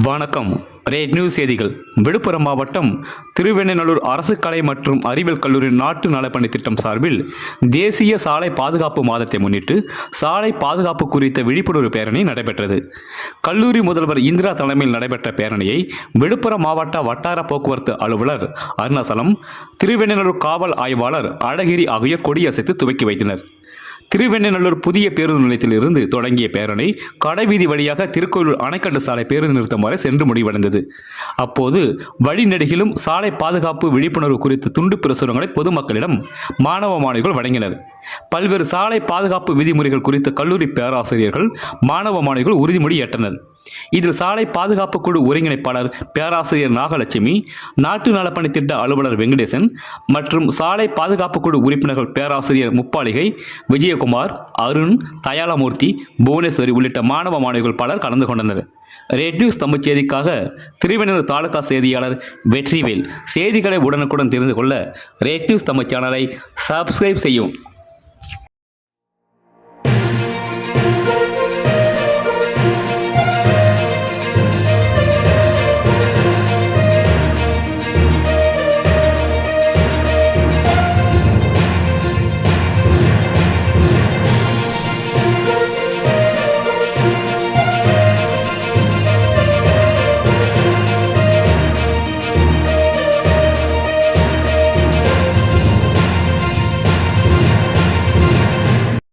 வணக்கம். Rate news செய்திகள். விழுப்புரம் மாவட்டம் திருவெண்ணநல்லூர் அரசு கலை மற்றும் அறிவியல் கல்லூரி நாட்டு நலப்பணி திட்டம் சார்பில் தேசிய சாலை பாதுகாப்பு மாதத்தை முன்னிட்டு சாலை பாதுகாப்பு குறித்த விழிப்புணர்வு பேரணி நடைபெற்றது. கல்லூரி முதல்வர் இந்திரா தலைமையில் நடைபெற்ற பேரணியை விழுப்புரம் மாவட்ட வட்டார போக்குவரத்து அலுவலர் அருணாசலம், திருவெண்ணநல்லூர் காவல் ஆய்வாளர் அழகிரி ஆகியோர் கொடியசைத்து துவக்கி வைத்தனர். திருவெண்ணநல்லூர் புதிய பேருந்து நிலையத்தில் இருந்து தொடங்கிய பேரணி கடைவீதி வழியாக திருக்கோயிலூர் அணைக்கட்டு சாலை பேருந்து நிறுத்தம் வரை சென்று முடிவடைந்தது. அப்போது வழிநெடுகிலும் சாலை பாதுகாப்பு விழிப்புணர்வு குறித்த துண்டு பிரசுரங்களை பொதுமக்களிடம் மாணவ மாணவிகள் வழங்கினர். பல்வேறு சாலை பாதுகாப்பு விதிமுறைகள் குறித்து கல்லூரி பேராசிரியர்கள், மாணவ மாணவிகள் உறுதிமொழி ஏற்றனர். இதில் சாலை பாதுகாப்பு குழு ஒருங்கிணைப்பாளர் பேராசிரியர் நாகலட்சுமி, நாட்டு நலப்பணி திட்ட அலுவலர் வெங்கடேசன் மற்றும் சாலை பாதுகாப்பு குழு உறுப்பினர்கள் பேராசிரியர் முப்பாளிகை, விஜயகுமார், அருண், தயாளமூர்த்தி, புவனேஸ்வரி உள்ளிட்ட மாணவ மாணவிகள் பலர் கலந்து கொண்டனர். ரெட் நியூஸ் தமிழ் செய்திக்காக திருவெண்ணூர் தாலுகா செய்தியாளர் வெற்றிவேல். செய்திகளை உடனுக்குடன் தெரிந்து கொள்ள ரெட் நியூஸ் தமிழ் சேனலை சப்ஸ்கிரைப் செய்யும்.